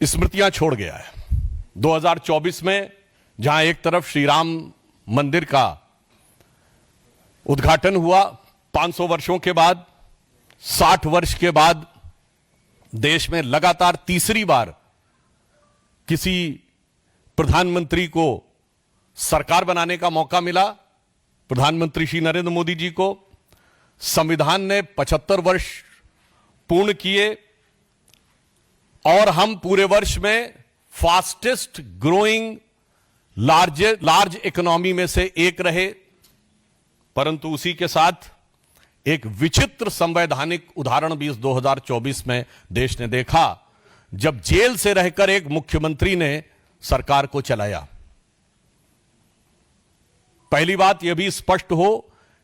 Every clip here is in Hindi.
स्मृतियां छोड़ गया है। 2024 में जहां एक तरफ श्री राम मंदिर का उद्घाटन हुआ 500 वर्षों के बाद, 60 वर्ष के बाद देश में लगातार तीसरी बार किसी प्रधानमंत्री को सरकार बनाने का मौका मिला। प्रधानमंत्री श्री नरेंद्र मोदी जी को संविधान ने 75 वर्ष पूर्ण किए और हम पूरे वर्ष में फास्टेस्ट ग्रोइंग लार्ज इकोनॉमी में से एक रहे। परंतु उसी के साथ एक विचित्र संवैधानिक उदाहरण भी इस 2024 में देश ने देखा, जब जेल से रहकर एक मुख्यमंत्री ने सरकार को चलाया। पहली बात यह भी स्पष्ट हो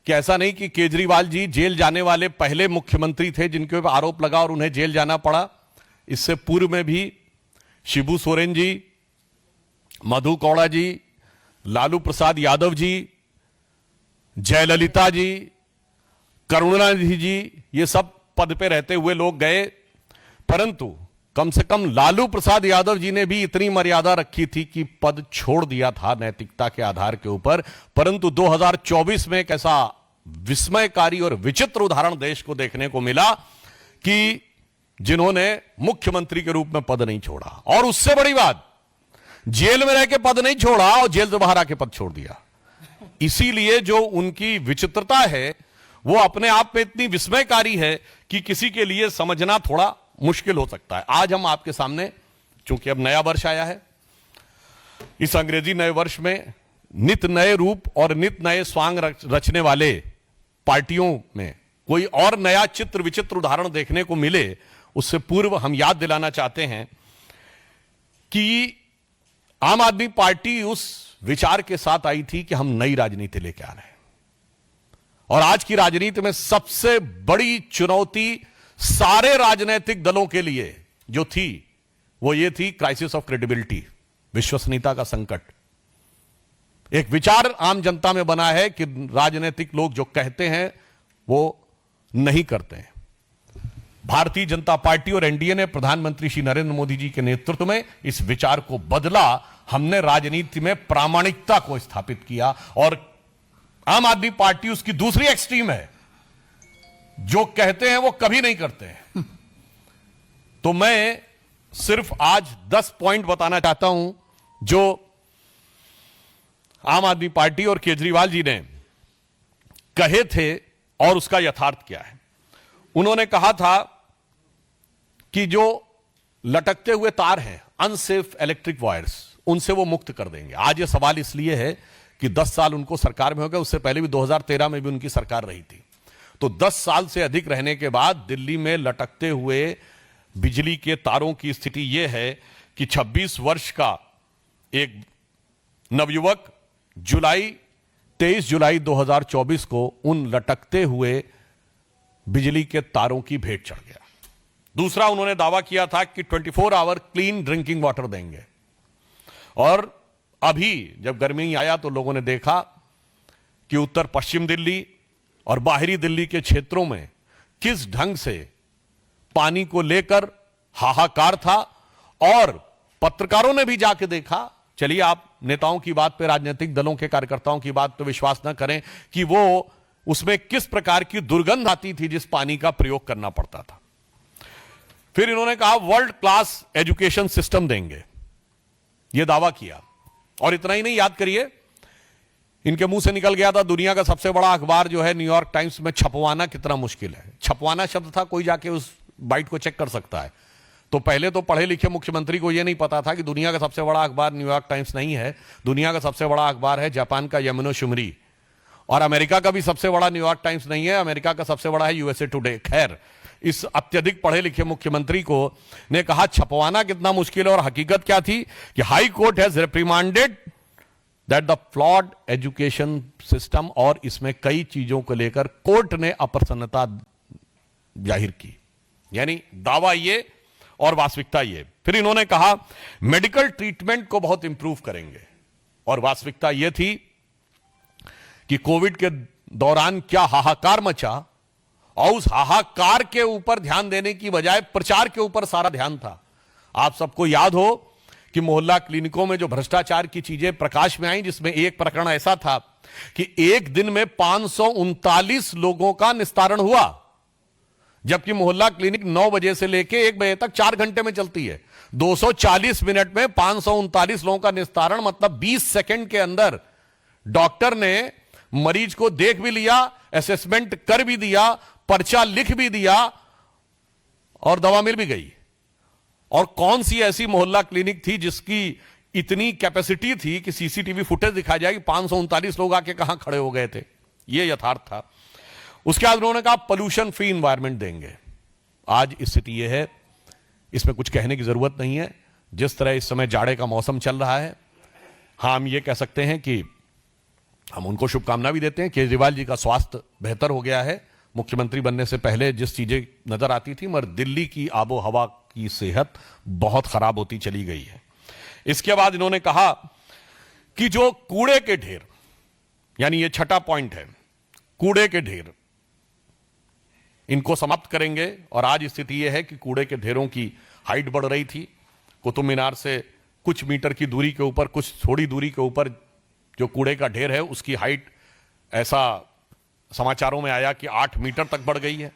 कि ऐसा नहीं कि केजरीवाल जी जेल जाने वाले पहले मुख्यमंत्री थे जिनके ऊपर आरोप लगा और उन्हें जेल जाना पड़ा। इससे पूर्व में भी शिबू सोरेन जी, मधु कौड़ा जी, लालू प्रसाद यादव जी, जयललिता जी, करुणानिधि जी, ये सब पद पे रहते हुए लोग गए। परंतु कम से कम लालू प्रसाद यादव जी ने भी इतनी मर्यादा रखी थी कि पद छोड़ दिया था नैतिकता के आधार के ऊपर। परंतु 2024 में एक ऐसा विस्मयकारी और विचित्र उदाहरण देश को देखने को मिला कि जिन्होंने मुख्यमंत्री के रूप में पद नहीं छोड़ा, और उससे बड़ी बात, जेल में रह के पद नहीं छोड़ा और जेल से बाहर आके पद छोड़ दिया। इसीलिए जो उनकी विचित्रता है वो अपने आप में इतनी विस्मयकारी है कि किसी के लिए समझना थोड़ा मुश्किल हो सकता है। आज हम आपके सामने, चूंकि अब नया वर्ष आया है, इस अंग्रेजी नए वर्ष में नित नए रूप और नित नए स्वांग रचने वाले पार्टियों में कोई और नया चित्र विचित्र उदाहरण देखने को मिले, उससे पूर्व हम याद दिलाना चाहते हैं कि आम आदमी पार्टी उस विचार के साथ आई थी कि हम नई राजनीति लेके आ रहे हैं। और आज की राजनीति में सबसे बड़ी चुनौती सारे राजनीतिक दलों के लिए जो थी वो ये थी क्राइसिस ऑफ क्रेडिबिलिटी, विश्वसनीयता का संकट। एक विचार आम जनता में बना है कि राजनीतिक लोग जो कहते हैं वो नहीं करते हैं। भारतीय जनता पार्टी और एनडीए ने प्रधानमंत्री श्री नरेंद्र मोदी जी के नेतृत्व में इस विचार को बदला। हमने राजनीति में प्रामाणिकता को स्थापित किया और आम आदमी पार्टी उसकी दूसरी एक्सट्रीम है, जो कहते हैं वो कभी नहीं करते हैं। तो मैं सिर्फ आज 10 पॉइंट बताना चाहता हूं जो आम आदमी पार्टी और केजरीवाल जी ने कहे थे और उसका यथार्थ क्या है। उन्होंने कहा था कि जो लटकते हुए तार हैं, अनसेफ इलेक्ट्रिक वायर्स, उनसे वो मुक्त कर देंगे। आज ये सवाल इसलिए है कि 10 साल उनको सरकार में हो गए, उससे पहले भी 2013 में भी उनकी सरकार रही थी। तो 10 साल से अधिक रहने के बाद दिल्ली में लटकते हुए बिजली के तारों की स्थिति यह है कि 26 वर्ष का एक नवयुवक 23 जुलाई 2024 को उन लटकते हुए बिजली के तारों की भेंट चढ़ गया। दूसरा, उन्होंने दावा किया था कि 24 आवर क्लीन ड्रिंकिंग वाटर देंगे। और अभी जब गर्मी आया तो लोगों ने देखा कि उत्तर पश्चिम दिल्ली और बाहरी दिल्ली के क्षेत्रों में किस ढंग से पानी को लेकर हाहाकार था। और पत्रकारों ने भी जाके देखा। चलिए, आप नेताओं की बात पे, राजनीतिक दलों के कार्यकर्ताओं की बात पे विश्वास न करें कि वो उसमें किस प्रकार की दुर्गंध आती थी जिस पानी का प्रयोग करना पड़ता था। फिर इन्होंने कहा वर्ल्ड क्लास एजुकेशन सिस्टम देंगे, यह दावा किया। और इतना ही नहीं, याद करिए, इनके मुंह से निकल गया था दुनिया का सबसे बड़ा अखबार जो है न्यूयॉर्क टाइम्स में छपवाना कितना मुश्किल है। छपवाना शब्द था, कोई जाके उस बाइट को चेक कर सकता है। तो पहले तो पढ़े लिखे मुख्यमंत्री को यह नहीं पता था कि दुनिया का सबसे बड़ा अखबार न्यूयॉर्क टाइम्स नहीं है, दुनिया का सबसे बड़ा अखबार है जापान का यमुनो शुमरी। और अमेरिका का भी सबसे बड़ा न्यूयॉर्क टाइम्स नहीं है, अमेरिका का सबसे बड़ा है यूएसए टुडे। खैर, इस अत्यधिक पढ़े लिखे मुख्यमंत्री को ने कहा छपवाना कितना मुश्किल है। और हकीकत क्या थी कि high court has reprimanded that the flawed education system, और इसमें कई चीजों को लेकर कोर्ट ने अप्रसन्नता जाहिर की। यानी दावा ये और वास्तविकता ये। फिर इन्होंने कहा मेडिकल ट्रीटमेंट को बहुत इंप्रूव करेंगे, और वास्तविकता यह थी कि कोविड के दौरान क्या हाहाकार मचा, और उस हाहाकार के ऊपर ध्यान देने की बजाय प्रचार के ऊपर सारा ध्यान था। आप सबको याद हो कि मोहल्ला क्लिनिकों में जो भ्रष्टाचार की चीजें प्रकाश में आई, जिसमें एक प्रकरण ऐसा था कि एक दिन में 539 लोगों का निस्तारण हुआ, जबकि मोहल्ला क्लिनिक 9 बजे से लेकर 1 बजे तक 4 घंटे में चलती है। 240 मिनट में 539 लोगों का निस्तारण, मतलब 20 सेकंड के अंदर डॉक्टर ने मरीज को देख भी लिया, असेसमेंट कर भी दिया, पर्चा लिख भी दिया और दवा मिल भी गई। और कौन सी ऐसी मोहल्ला क्लिनिक थी जिसकी इतनी कैपेसिटी थी कि सीसीटीवी फुटेज दिखाई जाए कि 539 लोग आके कहां खड़े हो गए थे? यह यथार्थ था। उसके बाद उन्होंने कहा पोल्यूशन फ्री इंवायरमेंट देंगे। आज स्थिति यह है, इसमें कुछ कहने की जरूरत नहीं है। जिस तरह इस समय जाड़े का मौसम चल रहा है, हाँ, हम ये कह सकते हैं कि हम उनको शुभकामना भी देते हैं। केजरीवाल जी का स्वास्थ्य बेहतर हो गया है। मुख्यमंत्री बनने से पहले जिस चीजें नजर आती थी, मगर दिल्ली की आबो हवा की सेहत बहुत खराब होती चली गई है। इसके बाद इन्होंने कहा कि जो कूड़े के ढेर, यानी ये छठा पॉइंट है, कूड़े के ढेर, इनको समाप्त करेंगे। और आज स्थिति यह है कि कूड़े के ढेरों की हाइट बढ़ रही थी। कुतुब मीनार से कुछ मीटर की दूरी के ऊपर, कुछ थोड़ी दूरी के ऊपर जो कूड़े का ढेर है, उसकी हाइट ऐसा समाचारों में आया कि 8 मीटर तक बढ़ गई है।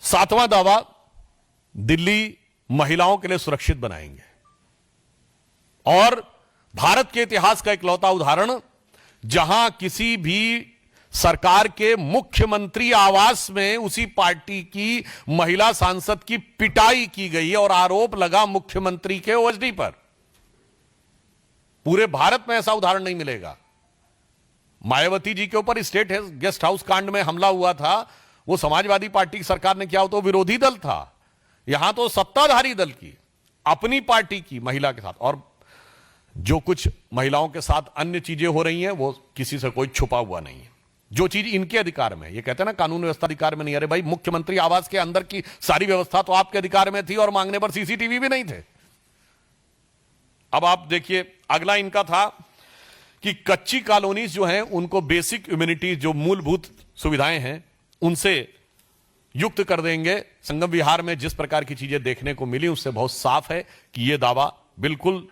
7वां दावा, दिल्ली महिलाओं के लिए सुरक्षित बनाएंगे। और भारत के इतिहास का इकलौता उदाहरण, जहां किसी भी सरकार के मुख्यमंत्री आवास में उसी पार्टी की महिला सांसद की पिटाई की गई और आरोप लगा मुख्यमंत्री के ओएसडी पर। पूरे भारत में ऐसा उदाहरण नहीं मिलेगा। मायावती जी के ऊपर स्टेट गेस्ट हाउस कांड में हमला हुआ था, वो समाजवादी पार्टी की सरकार ने किया, तो विरोधी दल था। यहां तो सत्ताधारी दल की, अपनी पार्टी की महिला के साथ। और जो कुछ महिलाओं के साथ अन्य चीजें हो रही हैं, वो किसी से कोई छुपा हुआ नहीं है। जो चीज इनके अधिकार में, ये कहते हैं ना कानून व्यवस्था अधिकार में नहीं, अरे भाई, मुख्यमंत्री आवास के अंदर की सारी व्यवस्था तो आपके अधिकार में थी और मांगने पर सीसीटीवी भी नहीं थे। अब आप देखिए, अगला इनका था कि कच्ची कॉलोनीज जो हैं, उनको बेसिक इम्यूनिटी, जो मूलभूत सुविधाएं हैं, उनसे युक्त कर देंगे। संगम विहार में जिस प्रकार की चीजें देखने को मिली, उससे बहुत साफ है कि यह दावा बिल्कुल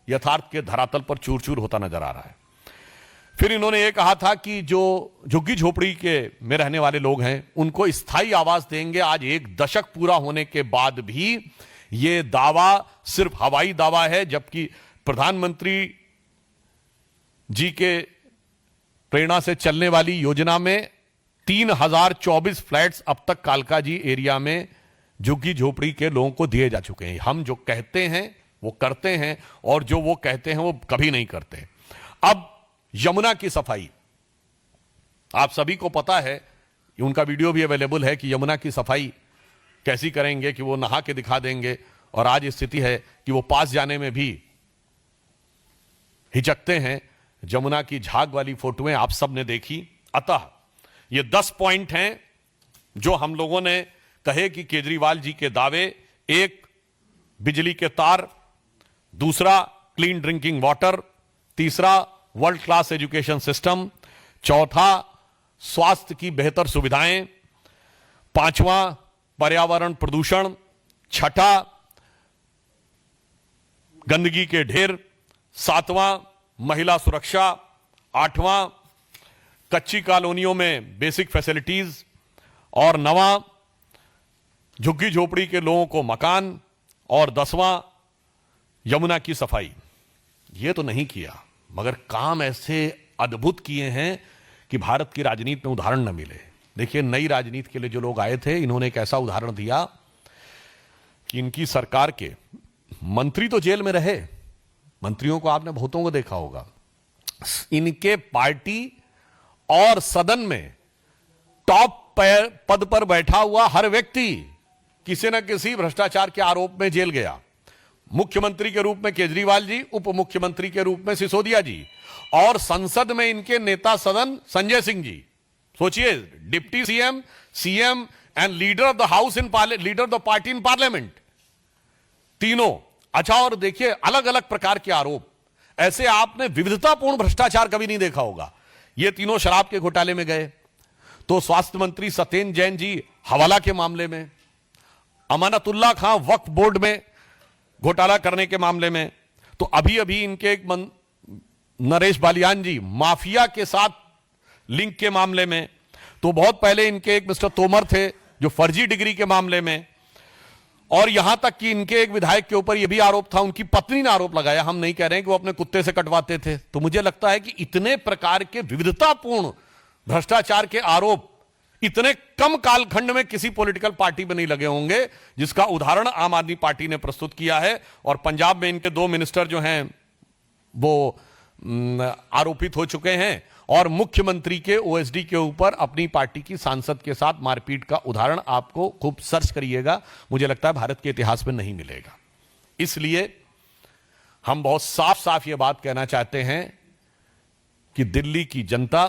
यथार्थ के धरातल पर चूर चूर होता नजर आ रहा है। फिर इन्होंने यह कहा था कि जो झुग्गी झोपड़ी के में रहने वाले लोग हैं, उनको स्थायी आवास देंगे। आज 1 दशक पूरा होने के बाद भी यह दावा सिर्फ हवाई दावा है, जबकि प्रधानमंत्री जी के प्रेरणा से चलने वाली योजना में 3024 फ्लैट्स अब तक कालकाजी एरिया में झुग्गी झोपड़ी के लोगों को दिए जा चुके हैं। हम जो कहते हैं वो करते हैं, और जो वो कहते हैं वो कभी नहीं करते। अब यमुना की सफाई, आप सभी को पता है, उनका वीडियो भी अवेलेबल है कि यमुना की सफाई कैसी करेंगे, कि वो नहा के दिखा देंगे। और आज स्थिति है कि वो पास जाने में भी हिचकते हैं। यमुना की झाग वाली फोटोएं आप सब ने देखी। अतः ये 10 पॉइंट हैं जो हम लोगों ने कहे कि केजरीवाल जी के दावे। 1, बिजली के तार। 2, clean drinking water. 3, world class education system. 4, स्वास्थ्य की बेहतर सुविधाएं। 5वां, पर्यावरण प्रदूषण। 6, गंदगी के ढेर। 7वां, महिला सुरक्षा। 8वां, कच्ची कॉलोनियों में बेसिक फैसिलिटीज। और 9वां, झुग्गी झोपड़ी के लोगों को मकान। और 10वां, यमुना की सफाई। यह तो नहीं किया, मगर काम ऐसे अद्भुत किए हैं कि भारत की राजनीति में उदाहरण न मिले। देखिए, नई राजनीति के लिए जो लोग आए थे, इन्होंने एक ऐसा उदाहरण दिया कि इनकी सरकार के मंत्री तो जेल में रहे। मंत्रियों को आपने बहुतों को देखा होगा। इनके पार्टी और सदन में टॉप पद पर बैठा हुआ हर व्यक्ति किसी न किसी भ्रष्टाचार के आरोप में जेल गया। मुख्यमंत्री के रूप में केजरीवाल जी, उप मुख्यमंत्री के रूप में सिसोदिया जी, और संसद में इनके नेता सदन संजय सिंह जी। सोचिए, deputy CM, CM and leader of the house in leader of the party in parliament, तीनों। अच्छा, और देखिए, अलग अलग प्रकार के आरोप। ऐसे आपने विविधतापूर्ण भ्रष्टाचार कभी नहीं देखा होगा। ये तीनों शराब के घोटाले में गए, तो स्वास्थ्य मंत्री सत्येंद्र जैन जी हवाला के मामले में, अमानतुल्लाह खां वक्फ बोर्ड में घोटाला करने के मामले में, तो अभी अभी इनके एक नरेश बालियान जी माफिया के साथ लिंक के मामले में, तो बहुत पहले इनके एक मिस्टर तोमर थे जो फर्जी डिग्री के मामले में, और यहां तक कि इनके एक विधायक के ऊपर यह भी आरोप था, उनकी पत्नी ने आरोप लगाया, हम नहीं कह रहे हैं कि वो अपने कुत्ते से कटवाते थे। तो मुझे लगता है कि इतने प्रकार के विविधतापूर्ण भ्रष्टाचार के आरोप इतने कम कालखंड में किसी पॉलिटिकल पार्टी में नहीं लगे होंगे, जिसका उदाहरण आम आदमी पार्टी ने प्रस्तुत किया है। और पंजाब में इनके 2 मिनिस्टर जो हैं वो आरोपित हो चुके हैं, और मुख्यमंत्री के ओएसडी के ऊपर अपनी पार्टी की सांसद के साथ मारपीट का उदाहरण आपको खूब सर्च करिएगा, मुझे लगता है भारत के इतिहास में नहीं मिलेगा। इसलिए हम बहुत साफ साफ ये बात कहना चाहते हैं कि दिल्ली की जनता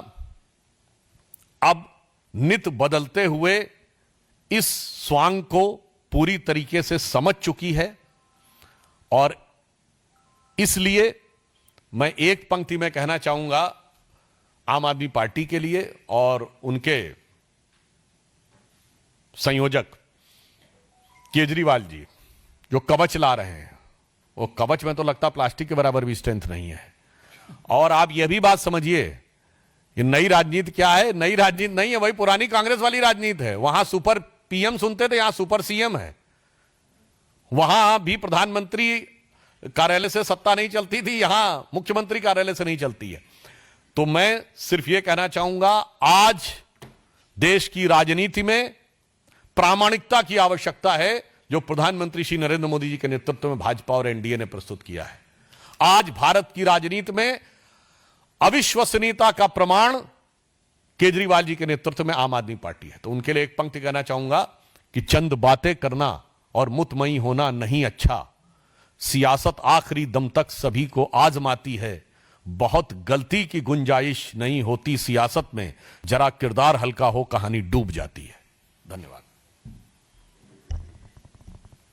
अब नित बदलते हुए इस स्वांग को पूरी तरीके से समझ चुकी है, और इसलिए मैं एक पंक्ति में कहना चाहूंगा आम आदमी पार्टी के लिए और उनके संयोजक केजरीवाल जी जो कवच ला रहे हैं, वो कवच में तो लगता प्लास्टिक के बराबर भी स्ट्रेंथ नहीं है। और आप यह भी बात समझिए, ये नई राजनीति क्या है? नई राजनीति नहीं है, वही पुरानी कांग्रेस वाली राजनीति है। वहां सुपर पीएम सुनते थे, यहां सुपर सीएम है। वहां भी प्रधानमंत्री कार्यालय से सत्ता नहीं चलती थी, यहां मुख्यमंत्री कार्यालय से नहीं चलती है। तो मैं सिर्फ यह कहना चाहूंगा, आज देश की राजनीति में प्रामाणिकता की आवश्यकता है, जो प्रधानमंत्री श्री नरेंद्र मोदी जी के नेतृत्व में भाजपा और एनडीए ने प्रस्तुत किया है। आज भारत की राजनीति में अविश्वसनीयता का प्रमाण केजरीवाल जी के नेतृत्व में आम आदमी पार्टी है। तो उनके लिए एक पंक्ति कहना चाहूंगा कि चंद बातें करना और मुतमई होना नहीं अच्छा, सियासत आखिरी दम तक सभी को आजमाती है, बहुत गलती की गुंजाइश नहीं होती सियासत में, जरा किरदार हल्का हो कहानी डूब जाती है। धन्यवाद।